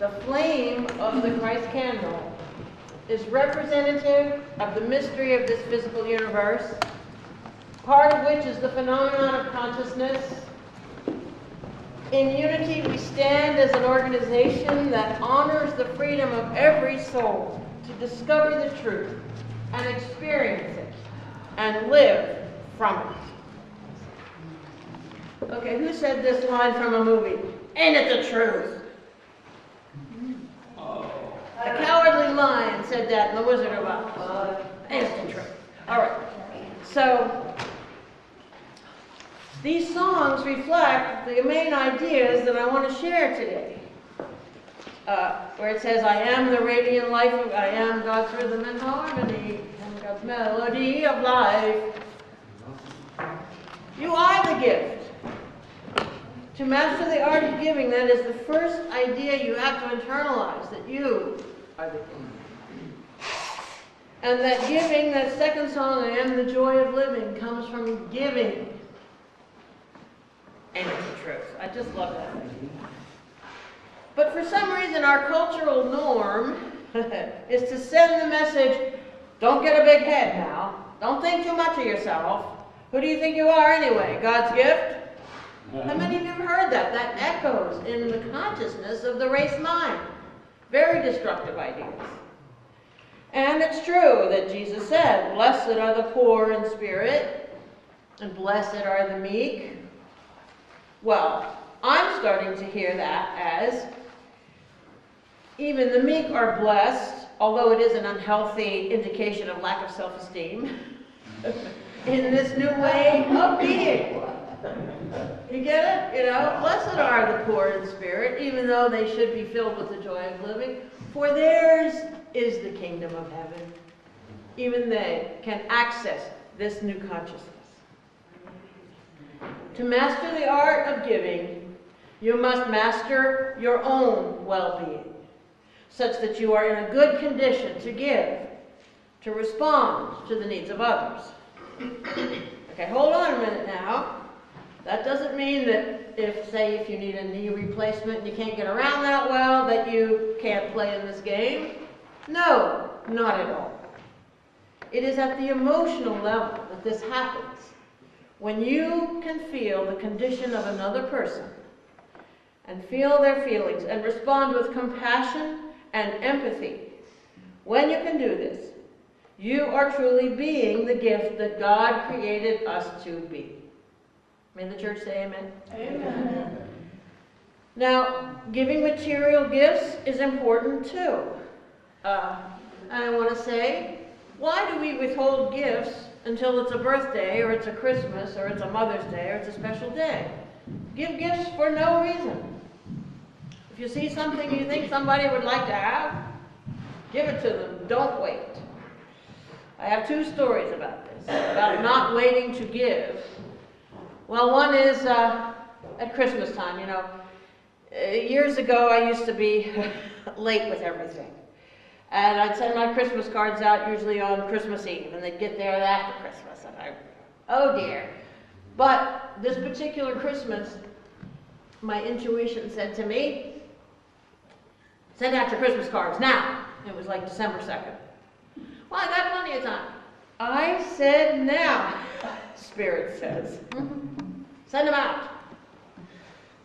the flame of the Christ candle is representative of the mystery of this physical universe, part of which is the phenomenon of consciousness. In unity, we stand as an organization that honors the freedom of every soul to discover the truth and experience it and live from it. Okay, who said this line from a movie? Ain't it the truth? A cowardly lion said that in The Wizard of Oz. Ain't it the truth? All right. So, these songs reflect the main ideas that I want to share today. Where it says, I am the radiant life, I am God's rhythm and harmony, and God's melody of life. You are the gift. To master the art of giving, that is the first idea you have to internalize, that you are the gift. And that giving, that second song, I am the joy of living, comes from giving. And it's the truth. I just love that. But for some reason, our cultural norm is to send the message, don't get a big head now. Don't think too much of yourself. Who do you think you are anyway? God's gift? How many of you have heard that? That echoes in the consciousness of the race mind. Very destructive ideas. And it's true that Jesus said, blessed are the poor in spirit, and blessed are the meek. Well, I'm starting to hear that as even the meek are blessed, although it is an unhealthy indication of lack of self-esteem, in this new way of being. You get it? You know, blessed are the poor in spirit, even though they should be filled with the joy of living, for theirs is the kingdom of heaven. Even they can access this new consciousness. To master the art of giving, you must master your own well-being, such that you are in a good condition to give, to respond to the needs of others. Okay, hold on a minute now. That doesn't mean that if you need a knee replacement and you can't get around that well, that you can't play in this game. No, not at all. It is at the emotional level that this happens. When you can feel the condition of another person and feel their feelings and respond with compassion and empathy, when you can do this, you are truly being the gift that God created us to be. May the church say amen? Amen. Now, giving material gifts is important too. And I want to say, why do we withhold gifts until it's a birthday, or it's a Christmas, or it's a Mother's Day, or it's a special day? Give gifts for no reason. If you see something you think somebody would like to have, give it to them. Don't wait. I have two stories about this, about not waiting to give. Well, one is at Christmas time, you know. Years ago, I used to be late with everything. And I'd send my Christmas cards out usually on Christmas Eve, and they'd get there after Christmas. And oh dear. But this particular Christmas, my intuition said to me, send out your Christmas cards now. It was like December 2nd. Well, I got plenty of time. I said now, Spirit says. Send them out.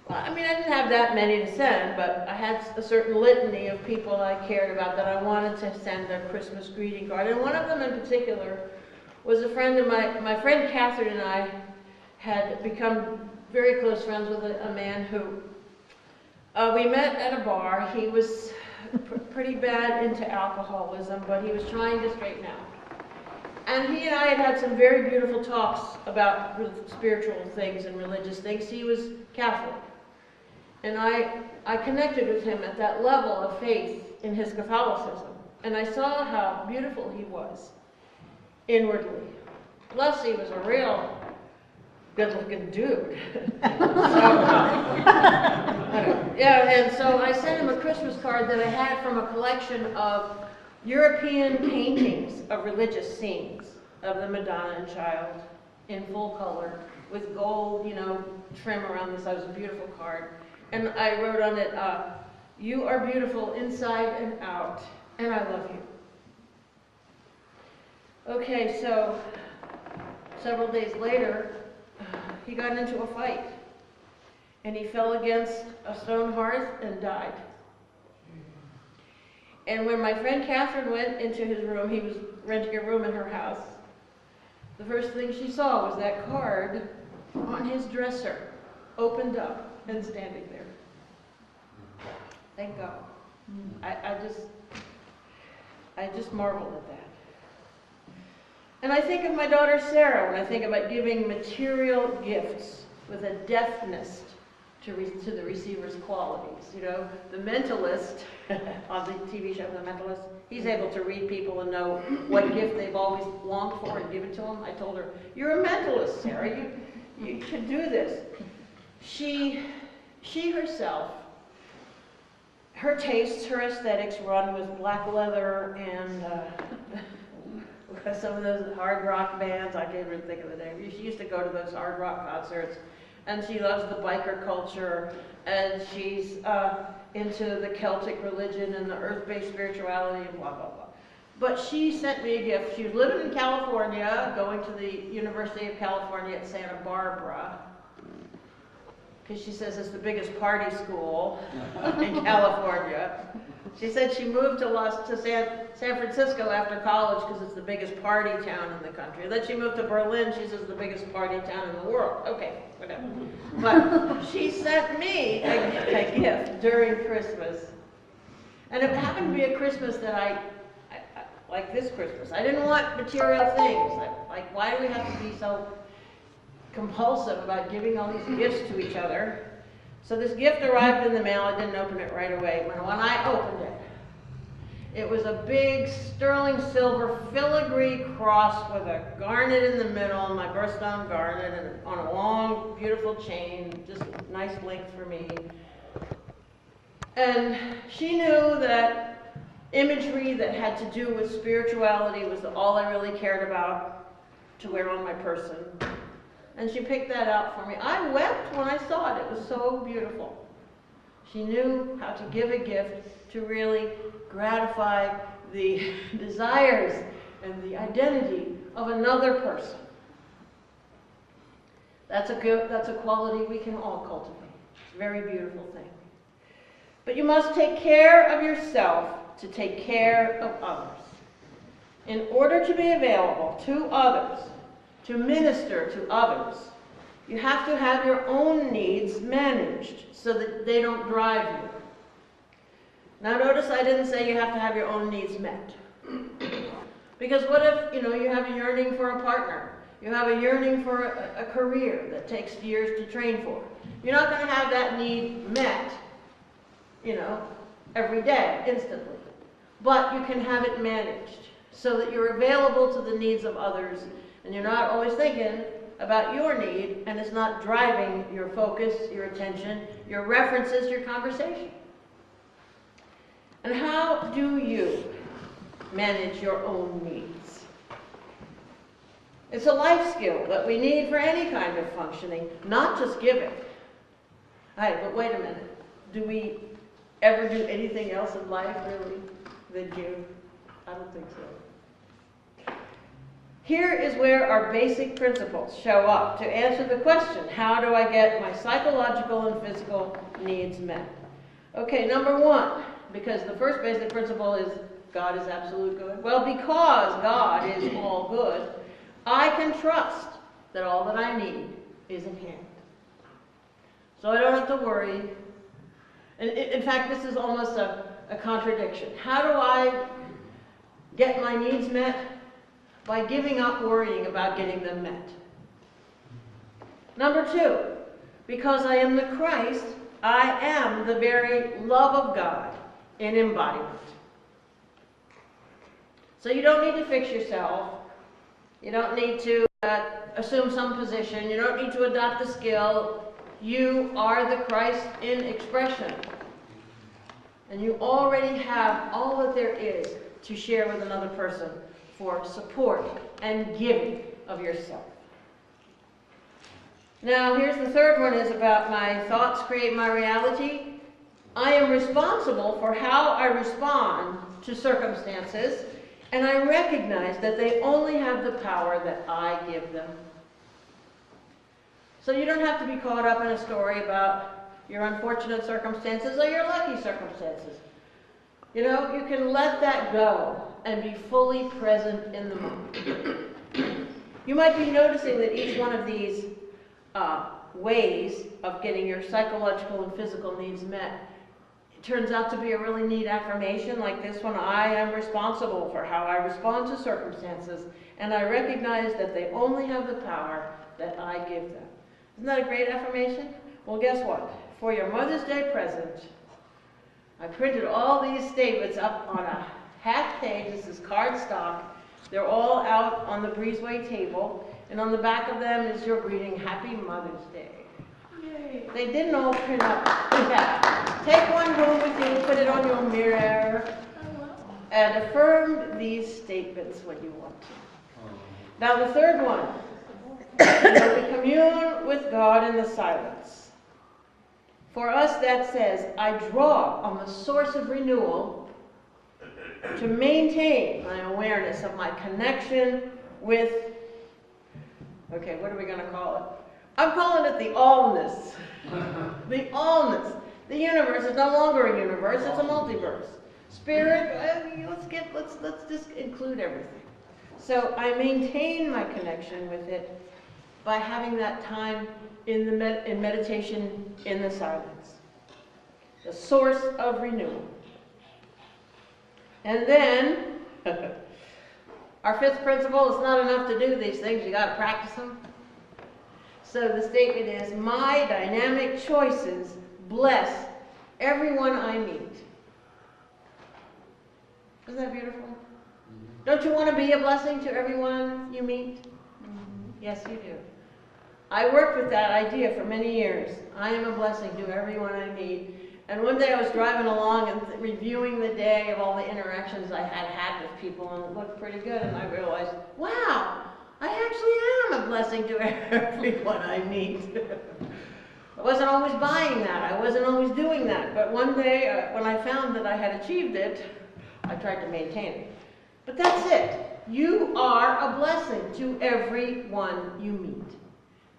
Well, I mean, I didn't have that many to send, but I had a certain litany of people I cared about that I wanted to send a Christmas greeting card. And one of them in particular was a friend of my friend Catherine and I had become very close friends with a man who we met at a bar. He was pretty bad into alcoholism, but he was trying to straighten out. And he and I had some very beautiful talks about spiritual things and religious things. He was Catholic. And I connected with him at that level of faith in his Catholicism. And I saw how beautiful he was inwardly. Plus, he was a real good-looking dude. Yeah, and so I sent him a Christmas card that I had from a collection of European paintings of religious scenes of the Madonna and Child in full color with gold, trim around the side. It was a beautiful card. And I wrote on it, You are beautiful inside and out, and I love you. Okay, so several days later, he got into a fight, and he fell against a stone hearth and died. And when my friend Catherine went into his room, he was renting a room in her house, the first thing she saw was that card on his dresser, opened up and standing there. Thank God. I just marveled at that. And I think of my daughter Sarah when I think about giving material gifts with a deftness to the receiver's qualities. You know, the mentalist on the TV show, The Mentalist, he's able to read people and know what gift they've always longed for and give it to them. I told her, "You're a mentalist, Sarah. You should do this." She herself, her tastes, her aesthetics run with black leather and some of those hard rock bands. I can't even think of the name. She used to go to those hard rock concerts, and she loves the biker culture, and she's into the Celtic religion and the earth-based spirituality and blah, blah, blah. But she sent me a gift. She was living in California, going to the University of California at Santa Barbara, because she says it's the biggest party school in California. She said she moved to San Francisco after college because it's the biggest party town in the country. Then she moved to Berlin. She says it's the biggest party town in the world. Okay, whatever. But she sent me a gift during Christmas. And it happened to be a Christmas that I like this Christmas. I didn't want material things. Like, why do we have to be so compulsive about giving all these gifts to each other? So this gift arrived in the mail. I didn't open it right away. When I opened it, it was a big sterling silver filigree cross with a garnet in the middle, my birthstone garnet, and on a long, beautiful chain, just nice length for me. And she knew that imagery that had to do with spirituality was all I really cared about to wear on my person. And she picked that out for me. I wept when I saw it. It was so beautiful. She knew how to give a gift to really gratify the desires and the identity of another person. That's a quality we can all cultivate. It's a very beautiful thing. But you must take care of yourself to take care of others. In order to be available to others, to minister to others, you have to have your own needs managed so that they don't drive you. Now notice I didn't say you have to have your own needs met. Because what if, you have a yearning for a partner, you have a yearning for a career that takes years to train for. You're not going to have that need met, every day, instantly. But you can have it managed so that you're available to the needs of others. And you're not always thinking about your need, and it's not driving your focus, your attention, your references, your conversation. And how do you manage your own needs? It's a life skill that we need for any kind of functioning, not just giving. Hey, but wait a minute. Do we ever do anything else in life, really, than give? I don't think so. Here is where our basic principles show up to answer the question, how do I get my psychological and physical needs met? Okay, number one, because the first basic principle is God is absolute good. Well, because God is all good, I can trust that all that I need is in hand. So I don't have to worry. In fact, this is almost a contradiction. How do I get my needs met? By giving up worrying about getting them met. Number two, because I am the Christ, I am the very love of God in embodiment. So you don't need to fix yourself. You don't need to assume some position. You don't need to adopt a skill. You are the Christ in expression. And you already have all that there is to share with another person for support and giving of yourself. Now, here's the third one, is about my thoughts create my reality. I am responsible for how I respond to circumstances, and I recognize that they only have the power that I give them. So you don't have to be caught up in a story about your unfortunate circumstances or your lucky circumstances. You know, you can let that go and be fully present in the moment. You might be noticing that each one of these ways of getting your psychological and physical needs met, it turns out to be a really neat affirmation like this one. I am responsible for how I respond to circumstances, and I recognize that they only have the power that I give them. Isn't that a great affirmation? Well, guess what? For your Mother's Day present, I printed all these statements up on a half page. This is cardstock. They're all out on the breezeway table, and on the back of them is your greeting, Happy Mother's Day. Yay. They didn't all print up. Take one home with you, put it on your mirror, and affirm these statements when you want to. Now the third one, we commune with God in the silence. For us that says, I draw on the source of renewal to maintain my awareness of my connection with, okay, what are we going to call it? I'm calling it the allness. The allness. The universe is no longer a universe, it's a multiverse. Spirit, let's just include everything. So I maintain my connection with it by having that time in meditation in the silence. The source of renewal. And then, our fifth principle, it's not enough to do these things, you got to practice them. So the statement is, my dynamic choices bless everyone I meet. Isn't that beautiful? Mm-hmm. Don't you want to be a blessing to everyone you meet? Mm-hmm. Yes, you do. I worked with that idea for many years. I am a blessing to everyone I meet. And one day I was driving along and reviewing the day of all the interactions I had had with people, and it looked pretty good, and I realized, wow, I actually am a blessing to everyone I meet. I wasn't always buying that. I wasn't always doing that. But one day, when I found that I had achieved it, I tried to maintain it. But that's it. You are a blessing to everyone you meet.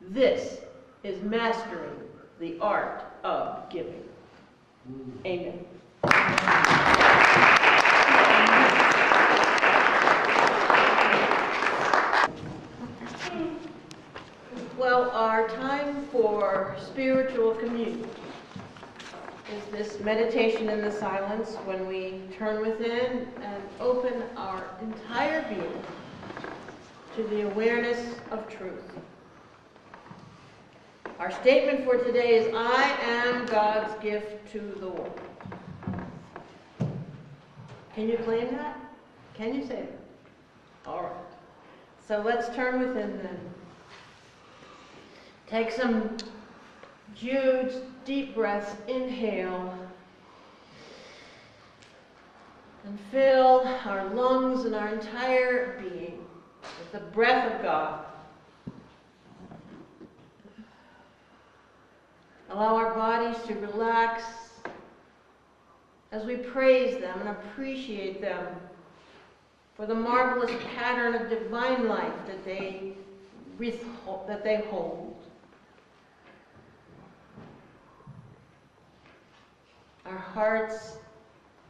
This is mastering the art of giving. Amen. Well, our time for spiritual communion is this meditation in the silence when we turn within and open our entire being to the awareness of truth. Our statement for today is, I am God's gift to the world. Can you claim that? Can you say that? All right. So let's turn within then. Take some huge, deep breaths. Inhale. And fill our lungs and our entire being with the breath of God. Allow our bodies to relax as we praise them and appreciate them for the marvelous pattern of divine life that they hold. Our hearts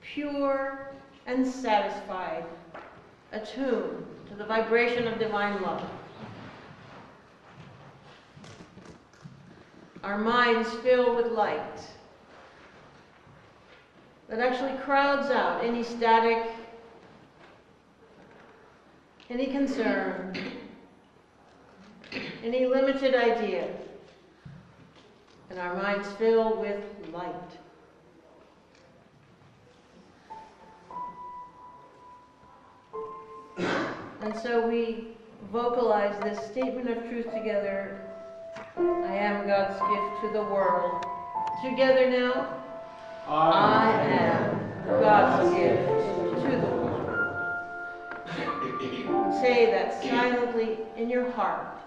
pure and satisfied, attuned to the vibration of divine love. Our minds filled with light that actually crowds out any static, any concern, any limited idea, and our minds filled with light. And so we vocalize this statement of truth together. I am God's gift to the world. Together now. I am God's gift to the world. Say that silently in your heart.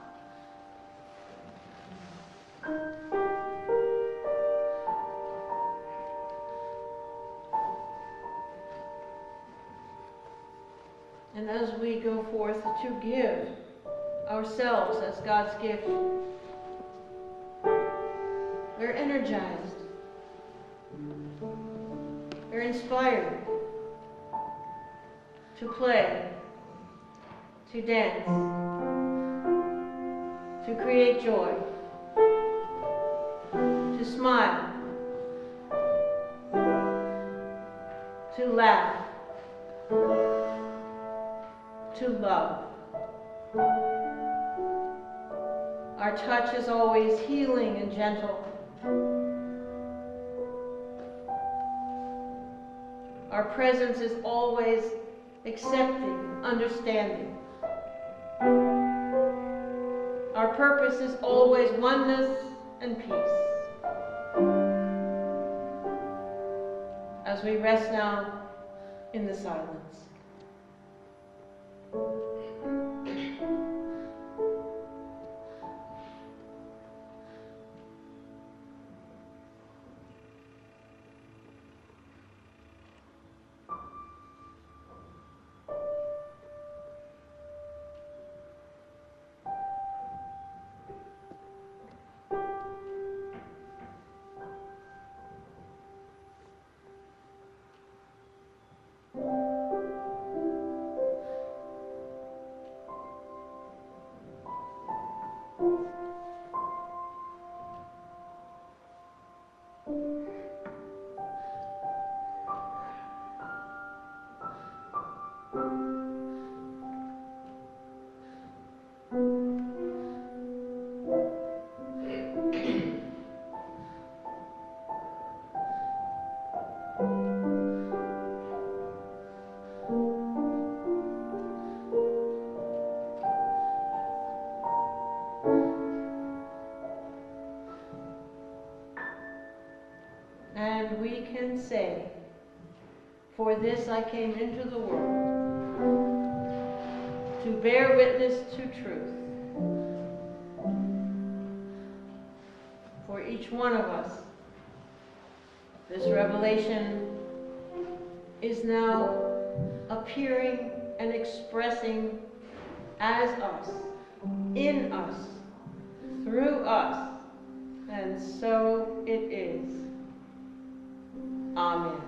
And as we go forth to give ourselves as God's gift, we're energized. We're inspired to play, to dance, to create joy, to smile, to laugh, to love. Our touch is always healing and gentle. Our presence is always accepting, understanding. Our purpose is always oneness and peace. As we rest now in the silence. And we can say, for this I came into the world, to bear witness to truth. For each one of us, this revelation is now appearing and expressing as us, in us, through us, and so it is. Amen.